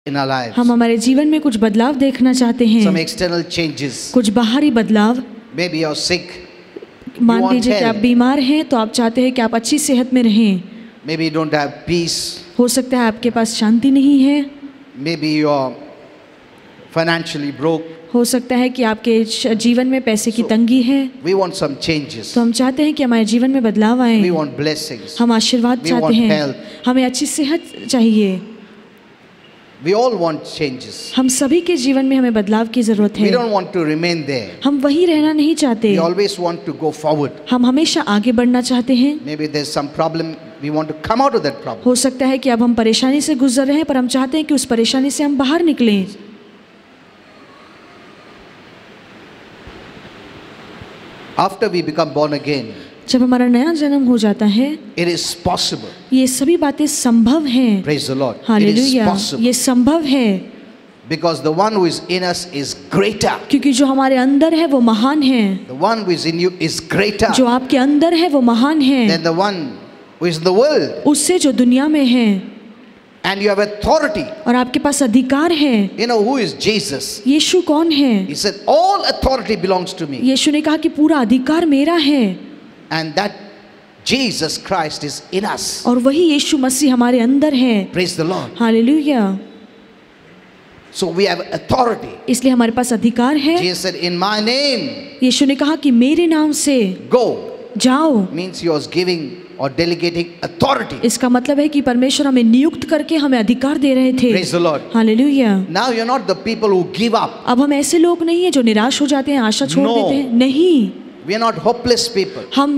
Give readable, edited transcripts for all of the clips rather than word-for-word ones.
in our lives. हम हमारे जीवन में कुछ बदलाव देखना चाहते हैं, Some external changes. कुछ बाहरी बदलाव। Maybe you're sick. मान want लीजिए कि आप health. बीमार हैं तो आप चाहते हैं कि आप अच्छी सेहत में रहें। Maybe you don't have peace. हो सकता है आपके पास शांति नहीं है। Maybe you're financially broke. हो सकता है कि आपके जीवन में पैसे की तंगी है। We want some changes. तो हम चाहते हैं कि हमारे जीवन में बदलाव आए। We want blessings. हम आशीर्वाद We चाहते want हैं। health. हमें अच्छी सेहत चाहिए। We all want changes. हम सभी के जीवन में हमें बदलाव की जरूरत We है। don't want to remain there. हम वही रहना नहीं चाहते। We always want to go forward. हम हमेशा आगे बढ़ना चाहते हैं। Maybe there's some problem. We want to come out of that problem. हो सकता है कि अब हम परेशानी से गुजर रहे हैं, पर हम चाहते हैं कि उस परेशानी से हम बाहर निकलें। After we become born again, जब हमारा नया जन्म हो जाता है, it is possible. ये सभी बातें संभव हैं। Praise the Lord. It is hallelujah, possible. ये संभव है। Because the one who is in us is greater. क्योंकि जो हमारे अंदर है वो महान है। The one who is in you is greater जो आपके अंदर है वो महान है than the one who is in the world. उससे जो दुनिया में है। And you have authority. और आपके पास अधिकार है। You know who is Jesus? यीशु कौन है? He said, all authority belongs to me. यीशु ने कहा कि पूरा अधिकार मेरा है। And that Jesus Christ is in us. और वही यीशु मसीह हमारे अंदर है। Praise the Lord. Hallelujah. So we have authority. इसलिए हमारे पास अधिकार है। Jesus said, in my name, यीशु ने कहा कि मेरे नाम से go. जाओ। Means he was giving or delegating authority. इसका मतलब है कि परमेश्वर हमें नियुक्त करके हमें अधिकार दे रहे थे। Praise the Lord. Hallelujah. Now you're not the people who give up. अब हम ऐसे लोग नहीं हैं जो निराश हो जाते हैं, आशा छोड़ No. देते हैं। नहीं, We are not hopeless people. हम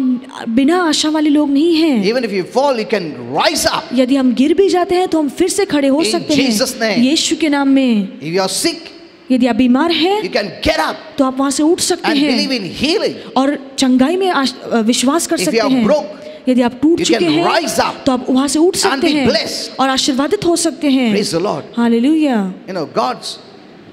बिना आशा वाले लोग नहीं हैं। Even if you fall, you can rise up. यदि हम गिर भी जाते हैं तो हम फिर से खड़े हो In सकते Jesus' हैं name. यीशु के नाम में। If you are sick, यदि आप बीमार हैं you can get up तो आप वहां से उठ सकते and believe हैं in healing. और चंगाई में विश्वास कर If सकते you are हैं। broke, यदि आप टूट you चुके can हैं rise up तो आप वहां से उठ and सकते be हैं blessed. और आशीर्वादित हो सकते हैं। Praise the Lord. Hallelujah. You know, God's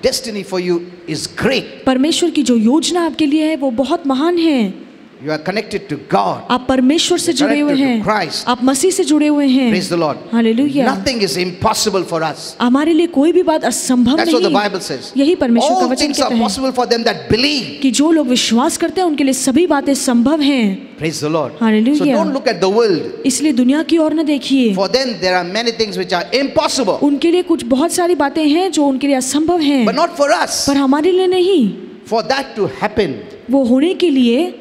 destiny for you is great. परमेश्वर की जो योजना आपके लिए है वो बहुत महान है। You are connected to God. आप परमेश्वर से जुड़े हुए Connected हैं, to Christ. आप मसीह से जुड़े हुए हैं। Praise the Lord. Hallelujah. Nothing is impossible for us. हमारे लिए कोई भी बात असंभव That's what the नहीं। Bible says. यही परमेश्वर का All वचन things are कहता है possible for them that believe. कि जो लोग विश्वास करते हैं उनके लिए सभी बातें संभव हैं। Praise the Lord. Hallelujah. So don't look at the world. इसलिए दुनिया की ओर न देखिए। For them there are many things which are impossible. उनके लिए कुछ बहुत सारी बातें हैं जो उनके लिए असंभव हैं, But not for us. पर हमारे लिए नहीं। For that to happen, वो होने के लिए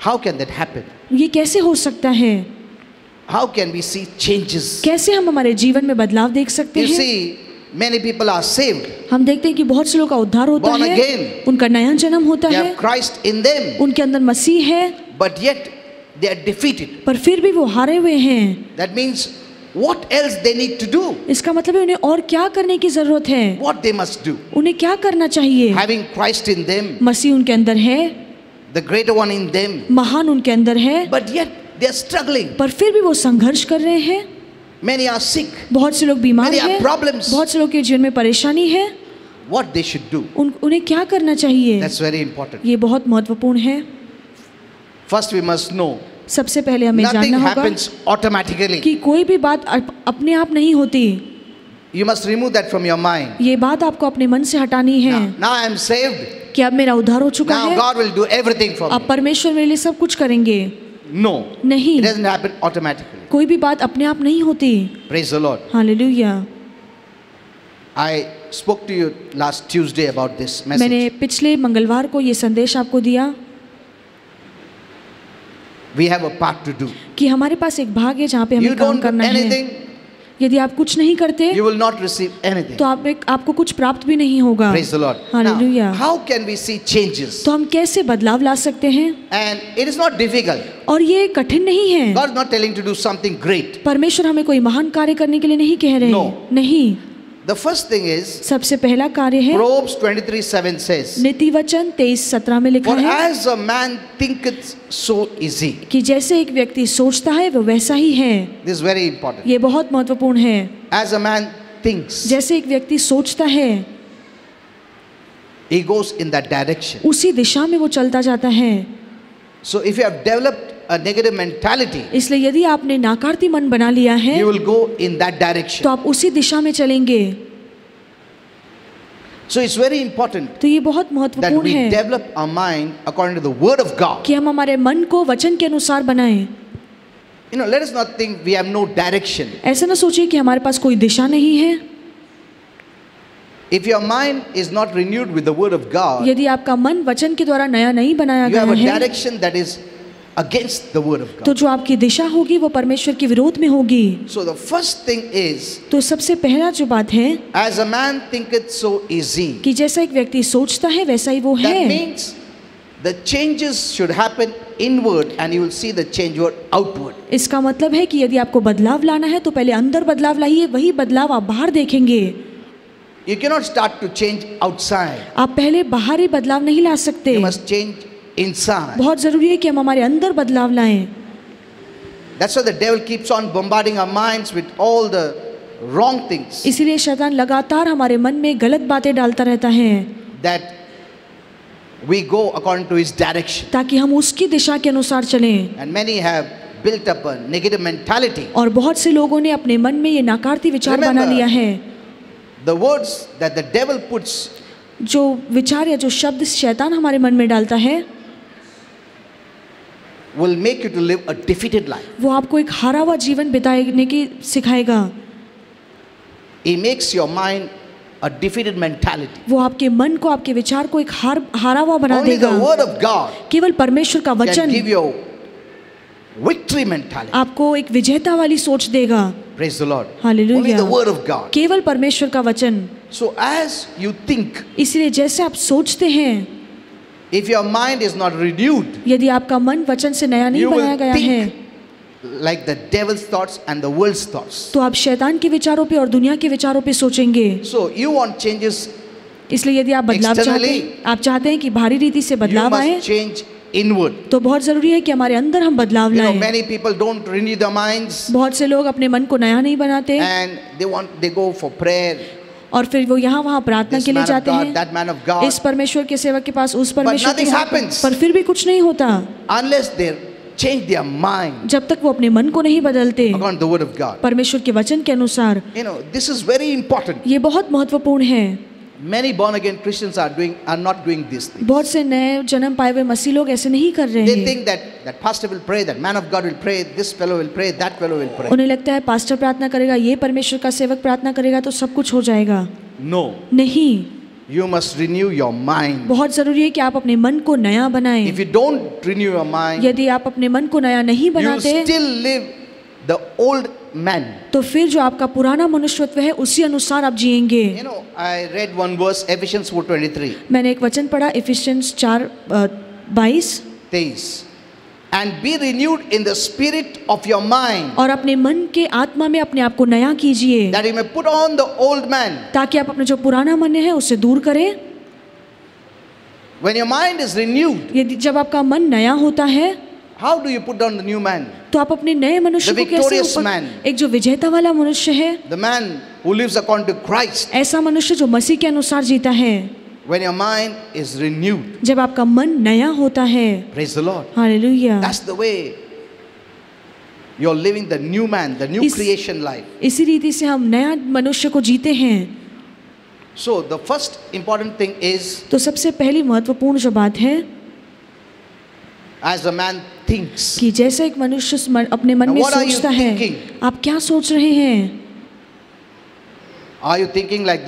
how can that happen? ये कैसे हो सकता है? How can we see changes? कैसे हम हमारे जीवन में बदलाव देख सकते You हैं? see, many people are saved. हम देखते हैं कि बहुत से लोगों का उद्धार होता Born है, again. उनका नया जन्म होता They है, have Christ in them, उनके अंदर मसीह है, but yet they are defeated. पर फिर भी वो हारे हुए हैं। That means what else they need to do? इसका मतलब है उन्हें और क्या करने की जरूरत है? What they must do? उन्हें क्या करना चाहिए? Having Christ in them, मसीह उनके अंदर है, the greater one in them, महान उनके अंदर है, but yet they are struggling. पर फिर भी वो संघर्ष कर रहे हैं। Many are sick. बहुत से लोग बीमार Many have हैं, problems. बहुत से लोग के जीवन में परेशानी है। What they should do? उन्हें क्या करना चाहिए? That's very important. ये बहुत महत्वपूर्ण है। First we must know, सबसे पहले हमें nothing जानना होगा happens automatically. कि कोई भी बात अपने आप नहीं होती। You must remove that from your mind. ये बात आपको अपने मन से हटानी है Now I am saved. कि अब मेरा उद्धार हो चुका Now है, God will do everything for अब me. परमेश्वर मेरे लिए सब कुछ करेंगे। No, नहीं, it doesn't happen automatically. कोई भी बात अपने आप नहीं होती। Praise the Lord. Hallelujah. I spoke to you last Tuesday about this मैंने message. पिछले मंगलवार को ये संदेश आपको दिया We have a part to do. कि हमारे पास एक भाग है जहाँ पे You हमें काम don't do करना है। anything, यदि आप कुछ नहीं करते you will not receive anything. तो आपको कुछ प्राप्त भी नहीं होगा। Praise the Lord. Hallelujah. Now, how can we see changes? तो हम कैसे बदलाव ला सकते हैं? And it is not difficult. और ये कठिन नहीं है। God is not telling to do something great. परमेश्वर हमें कोई महान कार्य करने के लिए नहीं कह रहे No. नहीं। The first thing is, सबसे पहला कार्य है Proverbs 23:7 says, नीति वचन 23:17 में लिखा For है as a man thinketh, so is he. कि जैसे एक व्यक्ति सोचता है वो वैसा ही है। This is very important. ये बहुत महत्वपूर्ण है। As a man thinks, जैसे एक व्यक्ति सोचता है he goes in that direction. उसी दिशा में वो चलता जाता है। So if you have developed a negative mentality, इसलिए यदि आपने नाकारती मन बना लिया है you will go in that direction. तो आप उसी दिशा में चलेंगे। So it's very important तो ये बहुत that महत्वपूर्ण we है develop our mind according to the word of God. कि हम हमारे मन को वचन के अनुसार बनाएं। Let us not think we have no direction. ऐसा ना सोचिए कि हमारे पास कोई दिशा नहीं है। If your mind is not renewed with the word of God, यदि आपका मन वचन के द्वारा नया नहीं बनाया you गया have a है direction that is against the word of तो God. जो आपकी दिशा होगी वो परमेश्वर के विरोध में होगी। So the first thing is, तो सबसे पहला जो बात है as a man thinketh, so is he. कि जैसा एक व्यक्ति सोचता है वैसा ही वो That है। means the changes should happen inward and you will see the change outward. इसका मतलब है कि यदि आपको बदलाव लाना है तो पहले अंदर बदलाव लाइए, वही बदलाव आप बाहर देखेंगे। You cannot start to change outside. आप पहले बाहरी बदलाव नहीं ला सकते। You must change inside. बहुत जरूरी है कि हम हमारे अंदर बदलाव लाएं। That's why the devil keeps on bombarding our minds with all the wrong things इसीलिए शैतान लगातार हमारे मन में गलत बातें डालता रहता है that we go according to his direction. ताकि हम उसकी दिशा के अनुसार चलें। And many have built up a negative mentality. और बहुत से लोगों ने अपने मन में ये नाकारती विचार बना Remember, लिया है। The words that the devil puts जो विचार या जो शब्द शैतान हमारे मन में डालता है will make you to live a defeated life. वो आपको एक हारा हुआ जीवन बिताने की सिखाएगा। He makes your mind a defeated mentality. वो आपके मन को, आपके विचार को एक हारा हुआ बना Only देगा। the word of God केवल परमेश्वर का can वचन give you victory mentality. आपको एक विजेता वाली सोच देगा। Praise the Lord. Hallelujah. Only the word of God. केवल परमेश्वर का वचन। So as you think, इसलिए जैसे आप सोचते हैं, if your mind is not renewed, यदि आपका मन वचन से नया नहीं you बनाया will गया है think like the devil's thoughts and the world's thoughts. तो आप शैतान के विचारों पे और दुनिया के विचारों पे सोचेंगे। So you want changes, इसलिए यदि आप बदलाव आप चाहते हैं कि बाहरी रीति से you बदलाव आए must change inward. तो बहुत जरूरी है कि हमारे अंदर हम बदलाव लाएं। Many people don't renew their minds बहुत से लोग अपने मन को नया नहीं बनाते and they go for prayer. और फिर वो यहाँ वहाँ प्रार्थना This के लिए man of जाते God, हैं, that man of God. इस परमेश्वर के सेवक के पास, उस परमेश्वर के nothing साथ, happens. पर फिर भी कुछ नहीं होता Unless they change their mind जब तक वो अपने मन को नहीं बदलते according to the word of God. परमेश्वर के वचन के अनुसार। This is very important. ये बहुत महत्वपूर्ण है। Many born again Christians are not doing this thing. बहुत से नए जन्म पाए हुए मसीह लोग ऐसे नहीं कर रहे They हैं। think that pastor will pray, that man of God will pray, this fellow will pray, that fellow will pray. उन्हें लगता है पास्टर प्रार्थना करेगा, ये परमेश्वर का सेवक प्रार्थना करेगा तो सब कुछ हो जाएगा। No. नहीं, You must renew your mind. बहुत जरूरी है कि आप अपने मन को नया बनाएं। If you don't renew your mind, यदि आप अपने मन को नया नहीं you बनाते still live the old man. तो फिर जो आपका पुराना मनुष्यत्व है उसी अनुसार आप जिएंगे। I read one verse, Ephesians 4:23. मैंने एक वचन पढ़ा efficiency 4:22 And be renewed in the spirit of your mind, और अपने मन के आत्मा में अपने आप को नया कीजिए that you may put on the old man. ताकि आप अपने जो पुराना मन है उससे दूर करें। When your mind is renewed, यदि जब आपका मन नया होता है how do you put on the new man? तो आप अपने नए मनुष्य The को कैसे victorious ऊपर, man. एक जो विजेता वाला मनुष्य है, The man who lives according to Christ. ऐसा मनुष्य जो मसीह के अनुसार जीता है। When your mind is renewed, जब आपका मन नया होता है, praise the Lord. Hallelujah, That's the way you're living the new man, the new creation life. इसी रीति से हम नया मनुष्य को जीते हैं। So the first important thing is, तो सबसे पहली महत्वपूर्ण जो बात है as a man thinks. कि जैसे एक मनुष्य अपने मन Now में what are you सोचता है, thinking? आप क्या सोच रहे हैं? Are you thinking like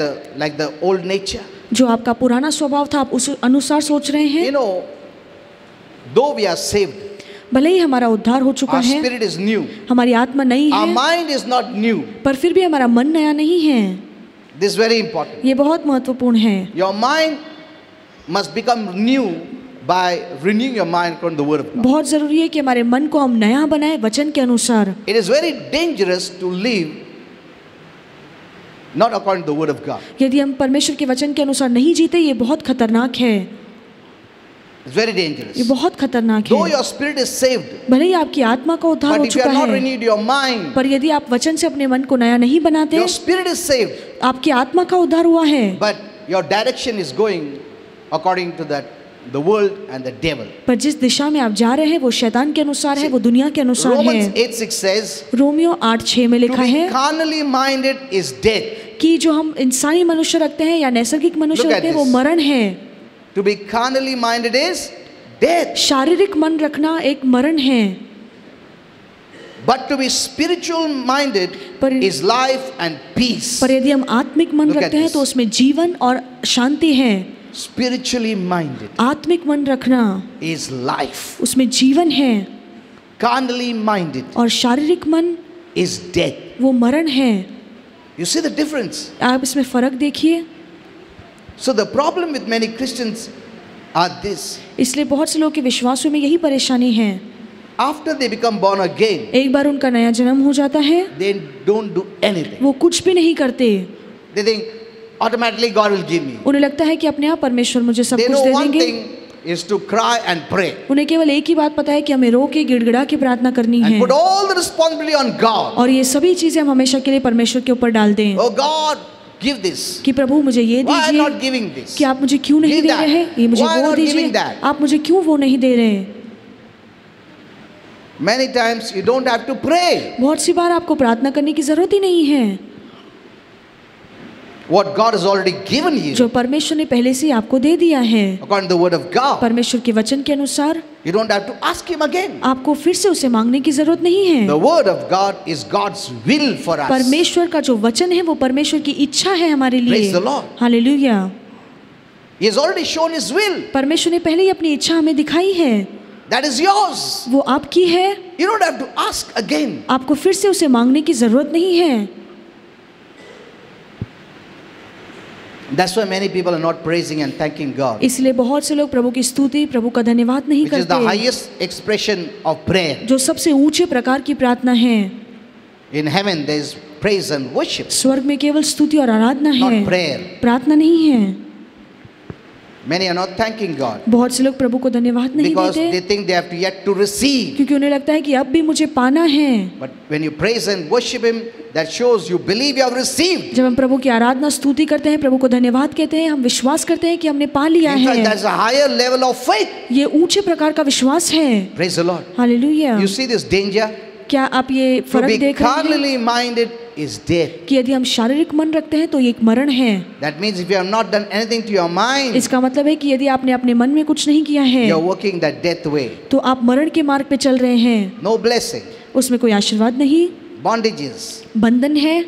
the old nature? जो आपका पुराना स्वभाव था आप उस अनुसार सोच रहे हैं? Though we are saved, भले ही हमारा उद्धार हो चुका our है, spirit is new, हमारी आत्मा नई our है, mind is not new. पर फिर भी हमारा मन नया नहीं है। This is very important. ये बहुत महत्वपूर्ण है। Your mind must become new by renewing your mind according to the word of God. बहुत जरूरी है कि हमारे मन को हम नया बनाए वचन के अनुसार। It is very dangerous to live not according to the word of God. यदि हम परमेश्वर के वचन के अनुसार नहीं जीते, ये बहुत खतरनाक है। It's very dangerous. ये बहुत खतरनाक Though है। your spirit is saved, भले ही आपकी आत्मा का उद्धार but हो if you चुका have not है, renewed your mind, पर यदि आप वचन से अपने मन को नया नहीं बनाते, your spirit is saved, आपकी आत्मा का उद्धार हुआ है, but your direction is going according to that the world and the devil. पर जिस दिशा में आप जा रहे हैं वो शैतान के अनुसार है, वो दुनिया के अनुसार Romans है। 8:6 says, रोमियो 8:6 में to लिखा be है carnally minded is death. कि जो हम इंसानी मनुष्य रखते हैं या नैसर्गिक मनुष्य Look at रखते हैं वो this. मरण है। To be carnally minded is death. शारीरिक मन रखना एक मरण है, But to be spiritual minded पर- is life and peace. पर यदि हम आत्मिक मन Look at रखते हैं this. तो उसमें जीवन और शांति है। Spiritually minded आत्मिक मन रखना is life. उसमें जीवन है, Carnally minded और शारीरिक मन is death. वो मरण है। You see the difference? आप इसमें फर्क देखिए। So the problem with many Christians are this. इसलिए बहुत से लोगों के विश्वासों में यही परेशानी है। After they become born again, एक बार उनका नया जन्म हो जाता है, they don't do anything. वो कुछ भी नहीं करते। They think automatically God will give me. उन्हें लगता है कि अपने आप परमेश्वर मुझे सब They कुछ know दे one देंगे। thing is to cry and pray उन्हें केवल एक ही बात पता है कि हमें रो के गिड़गिड़ा के प्रार्थना करनी and है, put all the responsibility on God. और ये सभी चीजें हम हमेशा के लिए परमेश्वर के ऊपर डाल दें Oh God, give this. कि प्रभु मुझे ये Why दीजिए, not giving this? कि आप मुझे क्यों नहीं Give दे that. रहे हैं, ये मुझे Why वो not दीजिए, giving that? आप मुझे क्यों वो नहीं दे रहे। Many times you don't have to pray. बहुत सी बार आपको प्रार्थना करने की जरूरत ही नहीं है। What God has already given you, जो परमेश्वर ने पहले से ही आपको दे दिया है, according to the word of God, परमेश्वर के वचन के अनुसार, you don't have to ask Him again. आपको फिर से उसे मांगने की जरूरत नहीं है। The word of God is God's will for us. परमेश्वर का जो वचन है वो परमेश्वर की इच्छा है हमारे लिए। Praise the Lord. Hallelujah. He has already shown His will. परमेश्वर ने पहले ही अपनी इच्छा हमें दिखाई है, That is yours. वो आपकी है। You don't have to ask again. आपको फिर से उसे मांगने की जरूरत नहीं है। That's why many people are not praising and thanking God, इसलिए बहुत से लोग प्रभु की स्तुति, प्रभु का धन्यवाद नहीं which is the करते, highest expression of prayer. जो सबसे ऊंचे प्रकार की प्रार्थना है। In heaven, there is praise and worship, स्वर्ग में केवल स्तुति और आराधना not है, prayer. प्रार्थना नहीं है। Many are not thanking God बहुत से लोग प्रभु को धन्यवाद नहीं because देते, they think they have to yet to receive. क्योंकि उन्हें लगता है कि अब भी मुझे पाना है। But when you praise and worship Him, that shows you believe you have received. जब हम प्रभु की आराधना स्तुति करते हैं, प्रभु को धन्यवाद कहते हैं, हम विश्वास करते हैं कि हमने पा लिया In fact, है। that's a higher level of faith. ये ऊंचे प्रकार का विश्वास है। Praise the Lord. Hallelujah. You see this danger? क्या आप ये To फर्क be देख रहे हैं carnally minded is death. कि यदि हम शारीरिक मन रखते हैं तो ये एक मरण है। That means if you have not done anything to your mind, इसका मतलब है कि यदि आपने अपने मन में कुछ नहीं किया है you're working that death way. तो आप मरण के मार्ग पे चल रहे हैं, No blessing. उसमें कोई आशीर्वाद नहीं, Bondages. बंधन है,